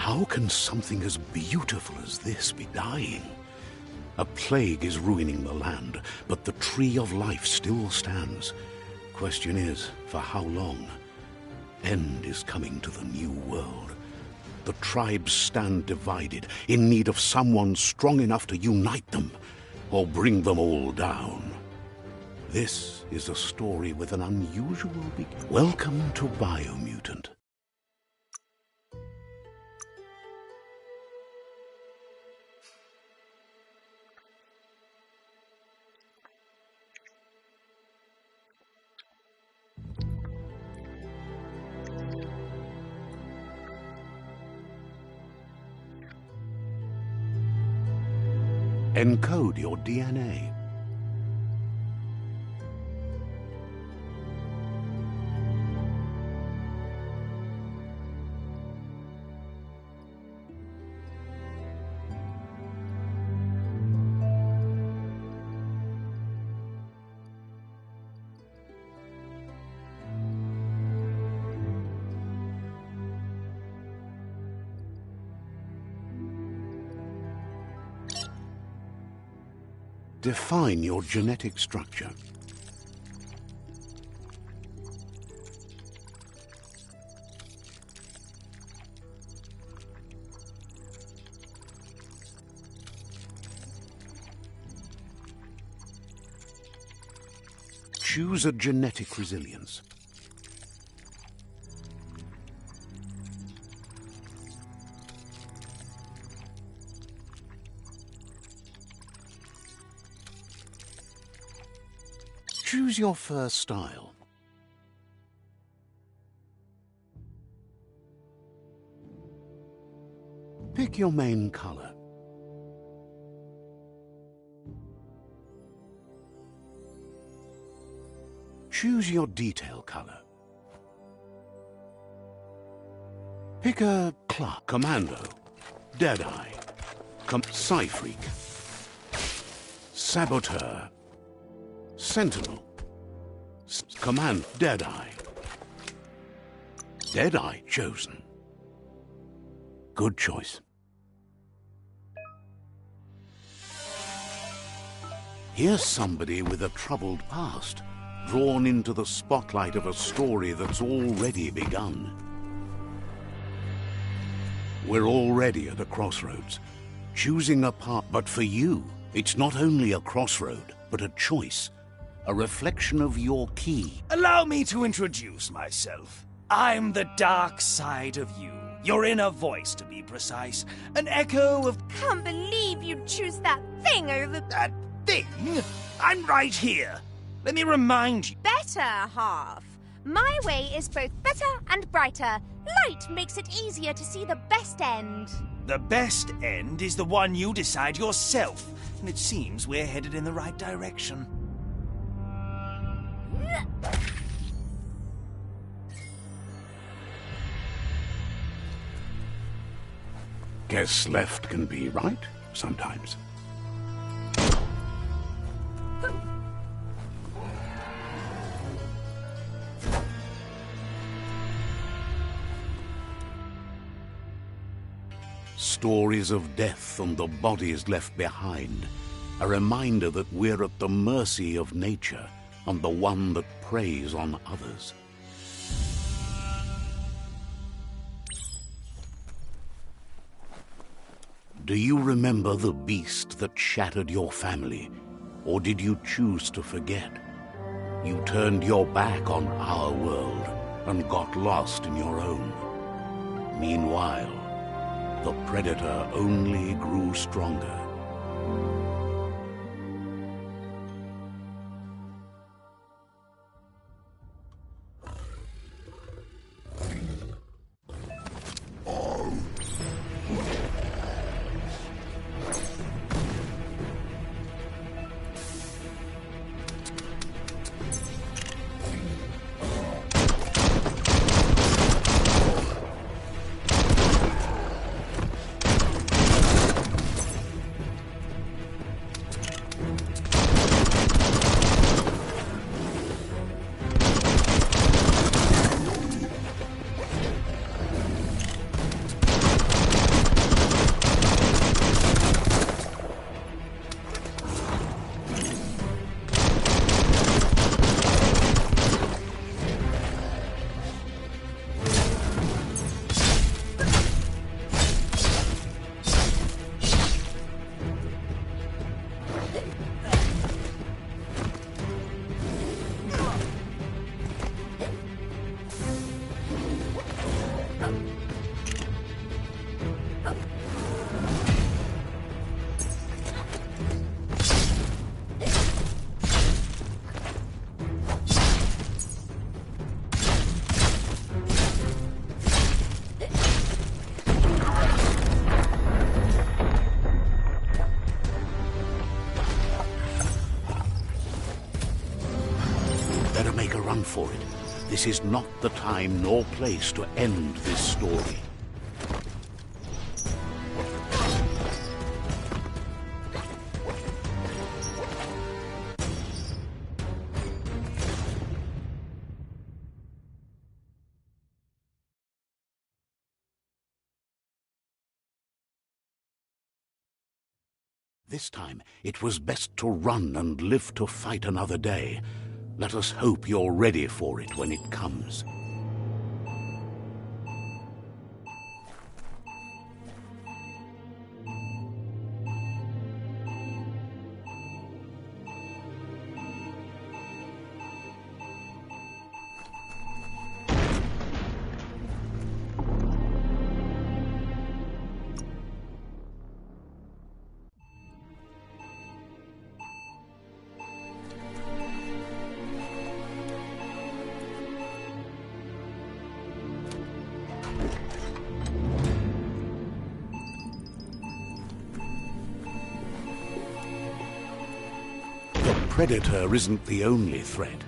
How can something as beautiful as this be dying? A plague is ruining the land, but the tree of life still stands. Question is, for how long? End is coming to the new world. The tribes stand divided, in need of someone strong enough to unite them, or bring them all down. This is a story with an unusual beginning. Welcome to Biomutant. Encode your DNA. Define your genetic structure. Choose a genetic resilience. Choose your fur style. Pick your main color. Choose your detail color. Pick a class. Commando, Deadeye, Psy-Freak, Saboteur, Sentinel, Command, Deadeye. Deadeye chosen. Good choice. Here's somebody with a troubled past, drawn into the spotlight of a story that's already begun. We're already at a crossroads, choosing a path. But for you, it's not only a crossroad, but a choice. A reflection of your key. Allow me to introduce myself. I'm the dark side of you. Your inner voice, to be precise. An echo of... Can't believe you'd choose that thing over... That thing? I'm right here. Let me remind you. Better half. My way is both better and brighter. Light makes it easier to see the best end. The best end is the one you decide yourself. And it seems we're headed in the right direction. Guess left can be right sometimes. Stories of death and the bodies left behind. A reminder that we're at the mercy of nature and the one that preys on others. Do you remember the beast that shattered your family? Or did you choose to forget? You turned your back on our world and got lost in your own. Meanwhile, the predator only grew stronger. This is not the time nor place to end this story. This time, it was best to run and live to fight another day. Let us hope you're ready for it when it comes. Predator isn't the only threat.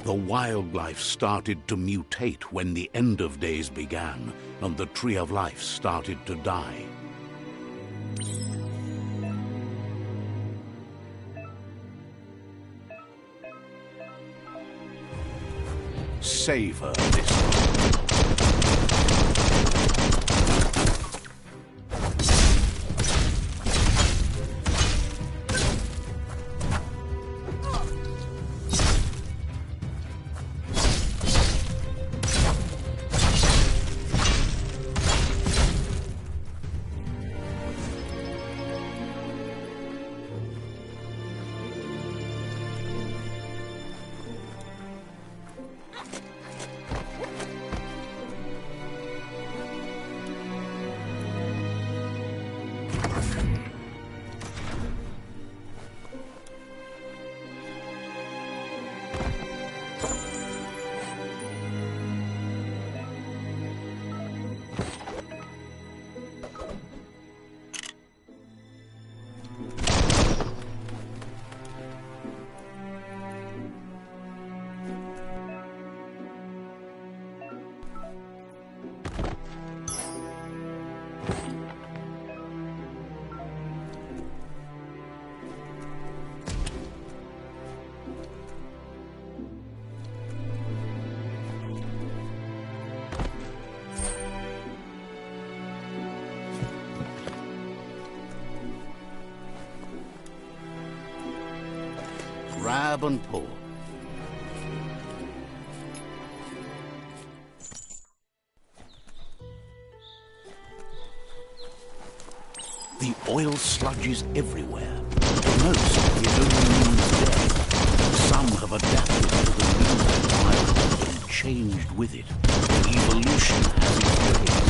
The wildlife started to mutate when the end of days began, and the Tree of Life started to die. Savor this one. Grab and pull. The oil sludge is everywhere. For most, it only means death. Some have adapted to the new environment and changed with it. Evolution has its ways.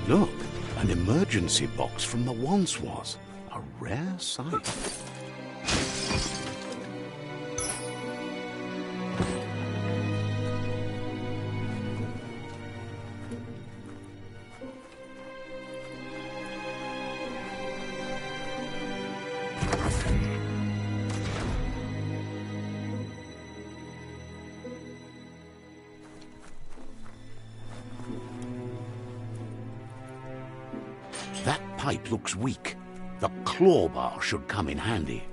Look, an emergency box from the once was. A rare sight. That pipe looks weak. The claw bar should come in handy.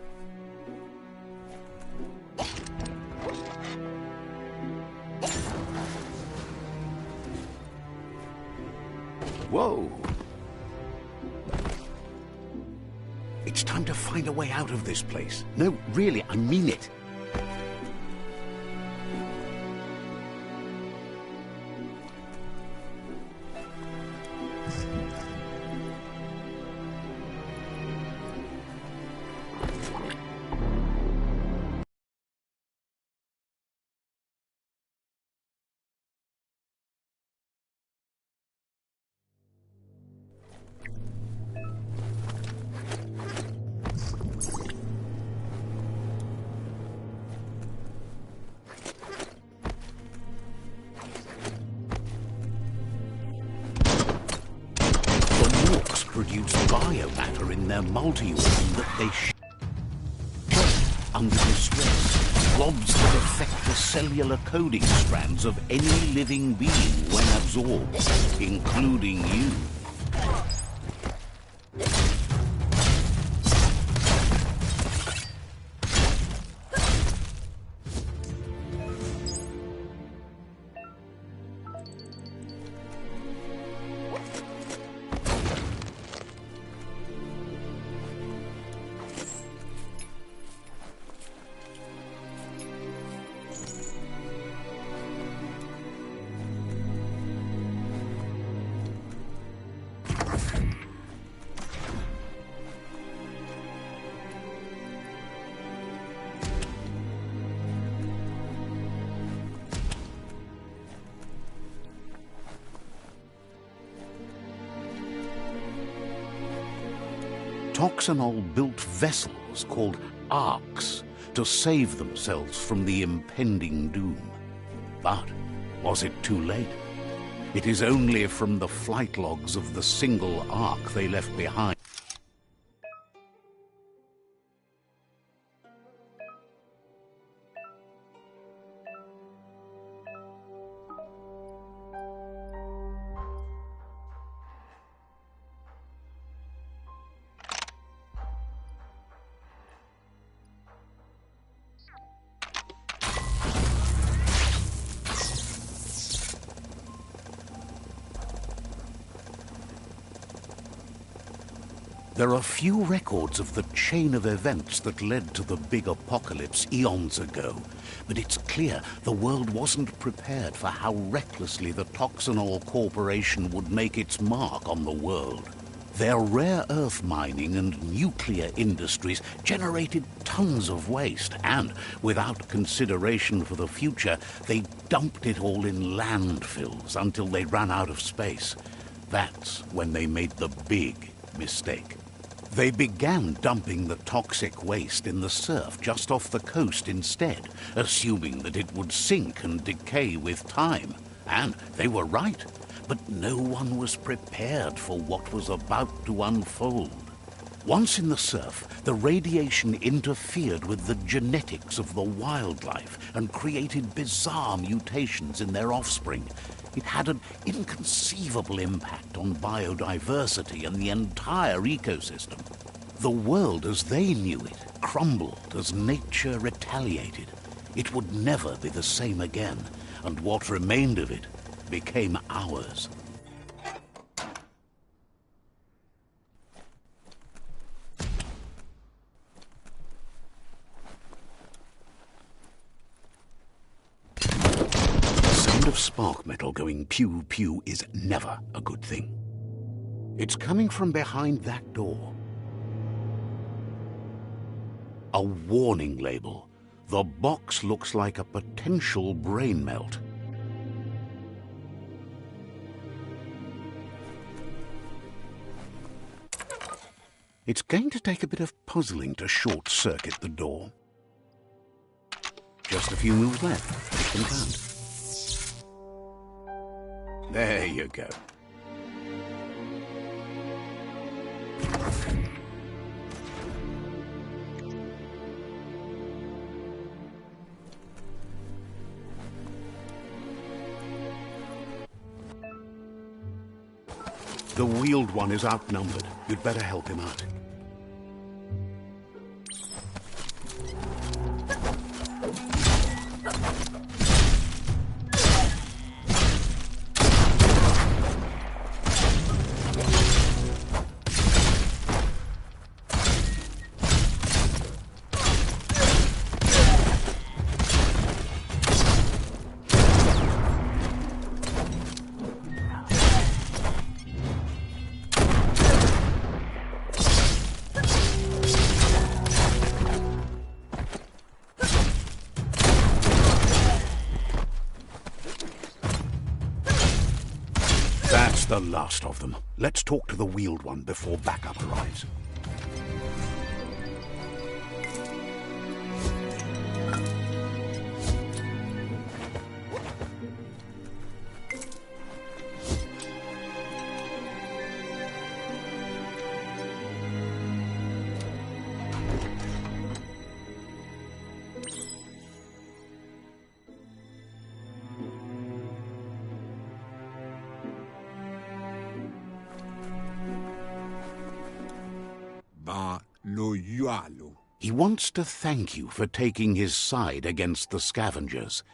Whoa! It's time to find a way out of this place. No, really, I mean it. Produce biomatter in their multi-organ that they shake under distress. Blobs that affect the cellular coding strands of any living being when absorbed, including you. Toxanol built vessels called arks to save themselves from the impending doom. But was it too late? It is only from the flight logs of the single ark they left behind. There are few records of the chain of events that led to the big apocalypse eons ago, but it's clear the world wasn't prepared for how recklessly the Toxanol Corporation would make its mark on the world. Their rare earth mining and nuclear industries generated tons of waste, and without consideration for the future, they dumped it all in landfills until they ran out of space. That's when they made the big mistake. They began dumping the toxic waste in the surf just off the coast instead, assuming that it would sink and decay with time. And they were right, but no one was prepared for what was about to unfold. Once in the surf, the radiation interfered with the genetics of the wildlife and created bizarre mutations in their offspring. It had an inconceivable impact on biodiversity and the entire ecosystem. The world as they knew it crumbled as nature retaliated. It would never be the same again, and what remained of it became ours. Of spark metal going pew-pew is never a good thing. It's coming from behind that door. A warning label. The box looks like a potential brain melt. It's going to take a bit of puzzling to short-circuit the door. Just a few moves left. It can count. There you go. The wheeled one is outnumbered. You'd better help him out. That's the last of them. Let's talk to the wheeled one before backup arrives. He wants to thank you for taking his side against the scavengers.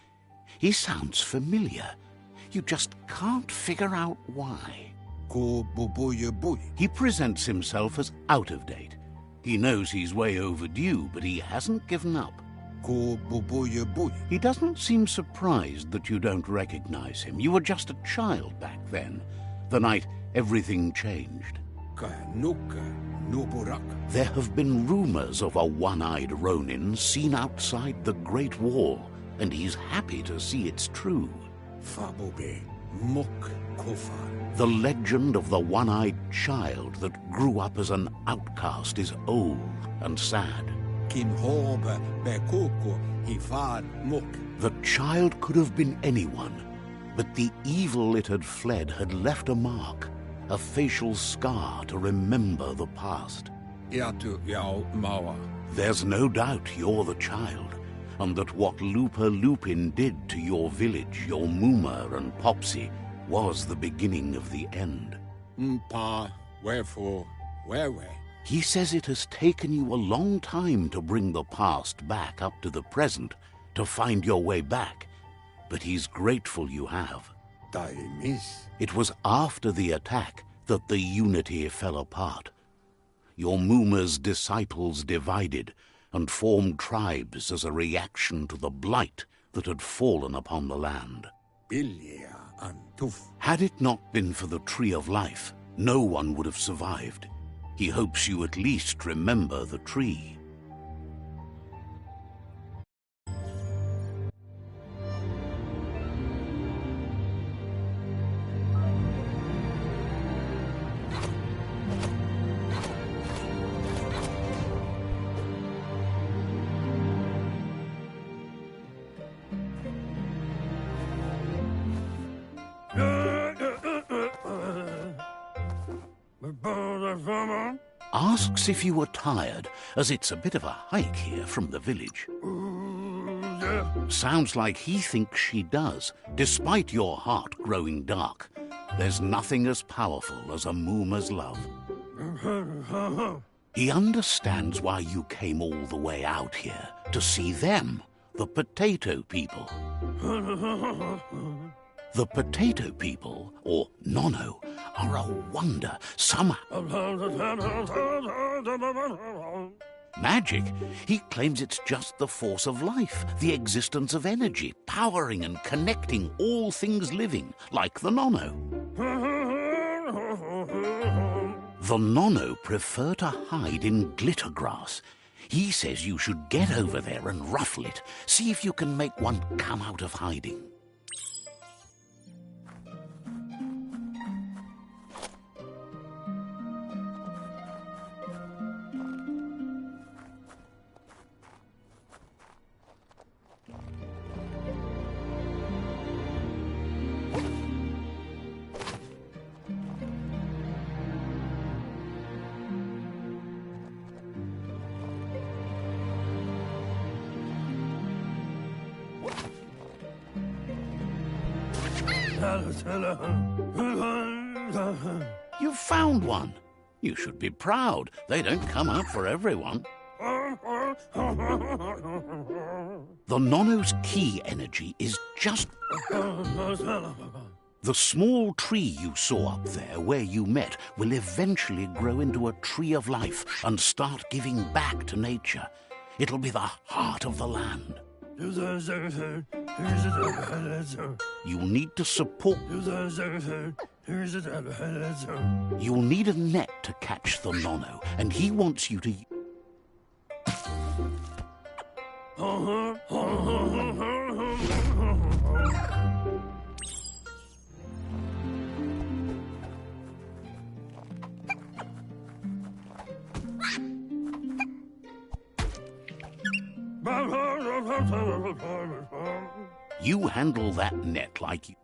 He sounds familiar. You just can't figure out why. He presents himself as out of date. He knows he's way overdue, but he hasn't given up. He doesn't seem surprised that you don't recognize him. You were just a child back then, the night everything changed. There have been rumors of a one-eyed Ronin seen outside the Great Wall, and he's happy to see it's true. The legend of the one-eyed child that grew up as an outcast is old and sad. The child could have been anyone, but the evil it had fled had left a mark, a facial scar to remember the past. There's no doubt you're the child, and that what Lupa Lupin did to your village, your Muma and Popsy, was the beginning of the end. Wherefore, where? He says it has taken you a long time to bring the past back up to the present, to find your way back, but he's grateful you have. It was after the attack that the unity fell apart. Your Muma's disciples divided and formed tribes as a reaction to the blight that had fallen upon the land. Had it not been for the Tree of Life, no one would have survived. He hopes you at least remember the tree. Asks if you were tired, as it's a bit of a hike here from the village. Sounds like he thinks she does, despite your heart growing dark. There's nothing as powerful as a Muma's love. He understands why you came all the way out here, to see them, the potato people. The potato people, or Nono, are a wonder. Magic? He claims it's just the force of life, the existence of energy, powering and connecting all things living, like the Nono. The Nono prefer to hide in glitter grass. He says you should get over there and ruffle it. See if you can make one come out of hiding. You've found one. You should be proud. They don't come out for everyone. The Nono's key energy is just... The small tree you saw up there where you met will eventually grow into a tree of life and start giving back to nature. It'll be the heart of the land. You'll need to support... You'll need a net to catch the Nono, and he wants you to... You handle that net like you...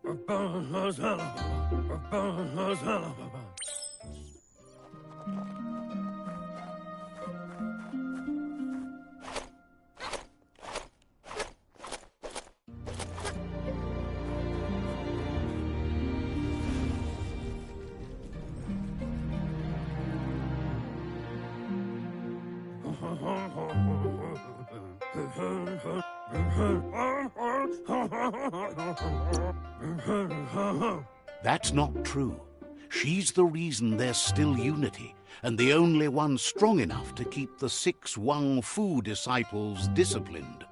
That's not true. She's the reason there's still unity, and the only one strong enough to keep the 6 Wang Fu disciples disciplined.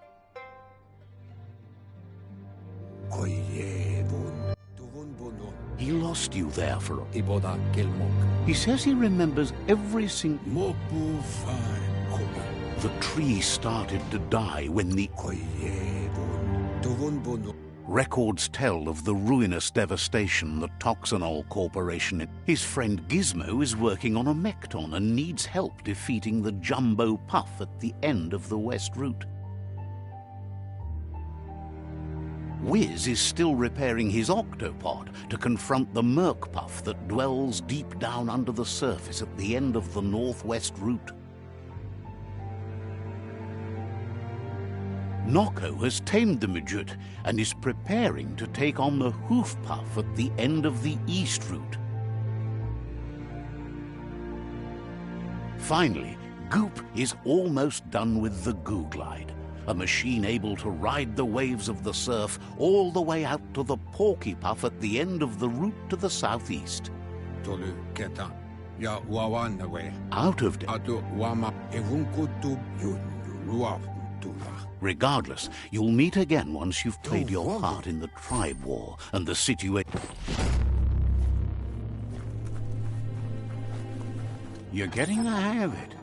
He lost you there for a... He says he remembers every single... The tree started to die when the... Records tell of the ruinous devastation the Toxanol Corporation... His friend Gizmo is working on a Mekton and needs help defeating the Jumbo Puff at the end of the West Route. Wiz is still repairing his octopod to confront the Merc Puff that dwells deep down under the surface at the end of the Northwest Route. Noko has tamed the midget and is preparing to take on the Hoof Puff at the end of the East Route. Finally, Goop is almost done with the Goo Glide, a machine able to ride the waves of the surf all the way out to the Porky Puff at the end of the route to the southeast. Out of Regardless, you'll meet again once you've played your part in the tribe war and the situation. You're getting the hang of it.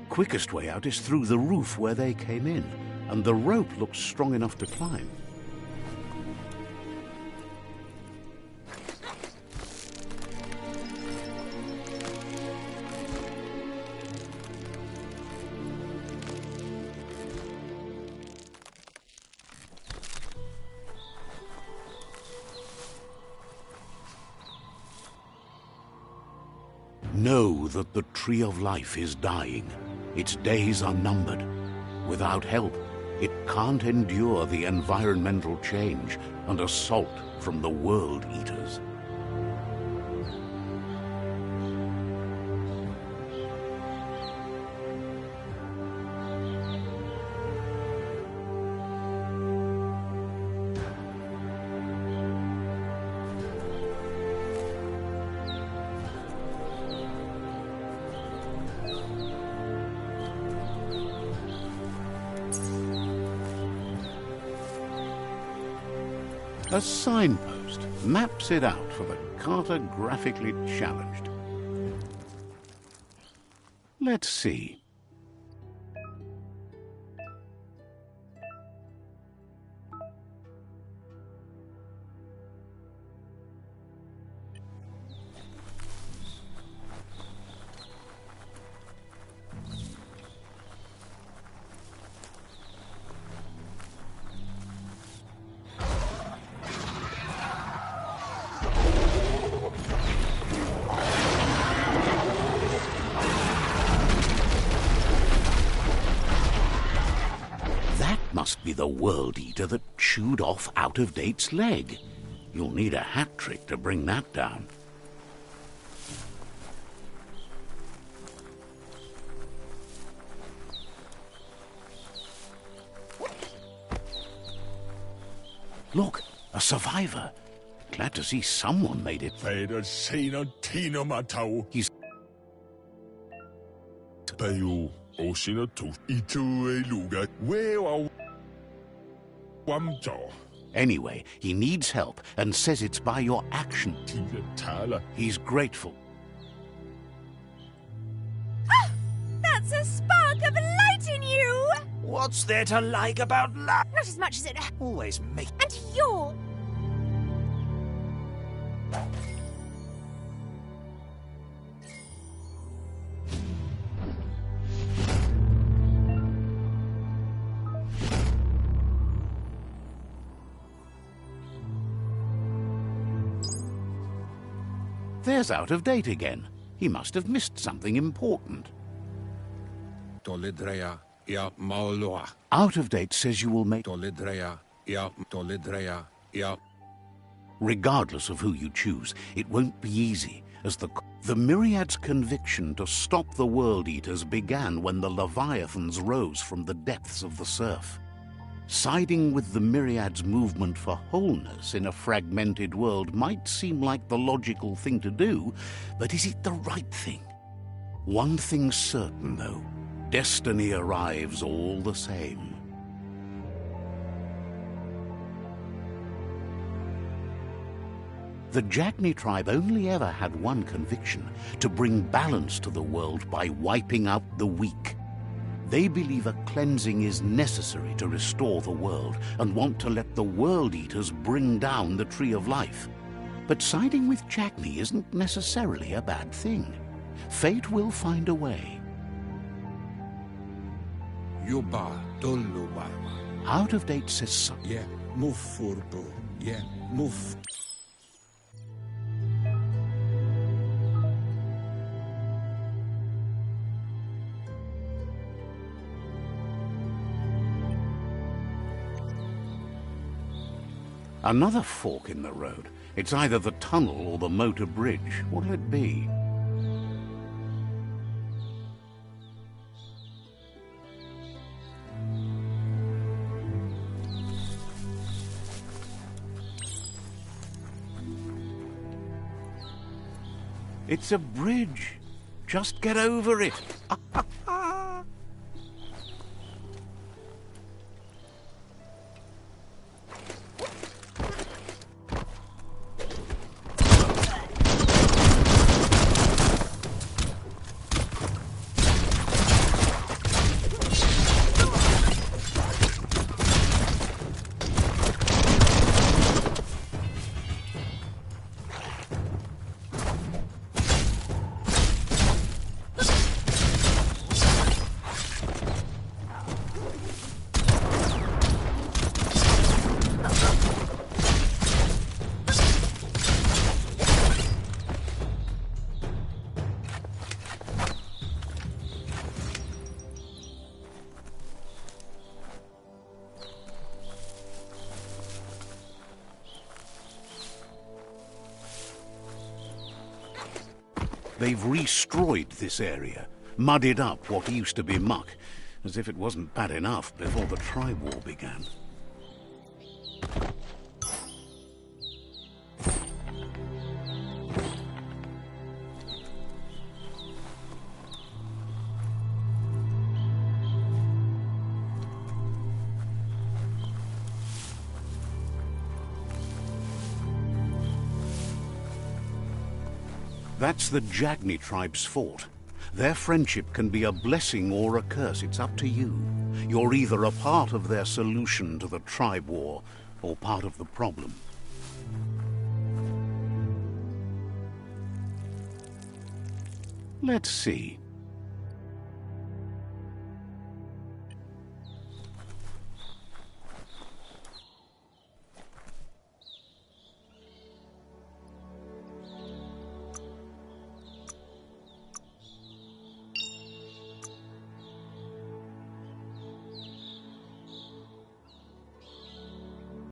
Quickest way out is through the roof where they came in, and the rope looks strong enough to climb. Know that the Tree of Life is dying. Its days are numbered. Without help, it can't endure the environmental change and assault from the World Eaters. A signpost maps it out for the cartographically challenged. Let's see. must be the World Eater that chewed off Out-of-Date's leg. You'll need a hat trick to bring that down. Look, a survivor. Glad to see someone made it. He's... Anyway, he needs help and says it's by your action. He's grateful. Ah! That's a spark of light in you! What's there to like about life? Not as much as it... Always make... And you're... There's Out-of-Date again. He must have missed something important. Out-of-Date says you will make... Regardless of who you choose, it won't be easy, as the Myriad's conviction to stop the World Eaters began when the Leviathans rose from the depths of the surf. Siding with the Myriad's movement for wholeness in a fragmented world might seem like the logical thing to do, but is it the right thing? One thing's certain, though. Destiny arrives all the same. The Jagni tribe only ever had one conviction: to bring balance to the world by wiping out the weak. They believe a cleansing is necessary to restore the world and want to let the World Eaters bring down the Tree of Life. But siding with Jagni isn't necessarily a bad thing. Fate will find a way. Out-of-Date says so. Another fork in the road. It's either the tunnel or the motor bridge. What'll it be? It's a bridge. Just get over it. They've destroyed this area, muddied up what used to be muck, as if it wasn't bad enough before the tribe war began. That's the Jagni tribe's fort. Their friendship can be a blessing or a curse. It's up to you. You're either a part of their solution to the tribe war or part of the problem. Let's see.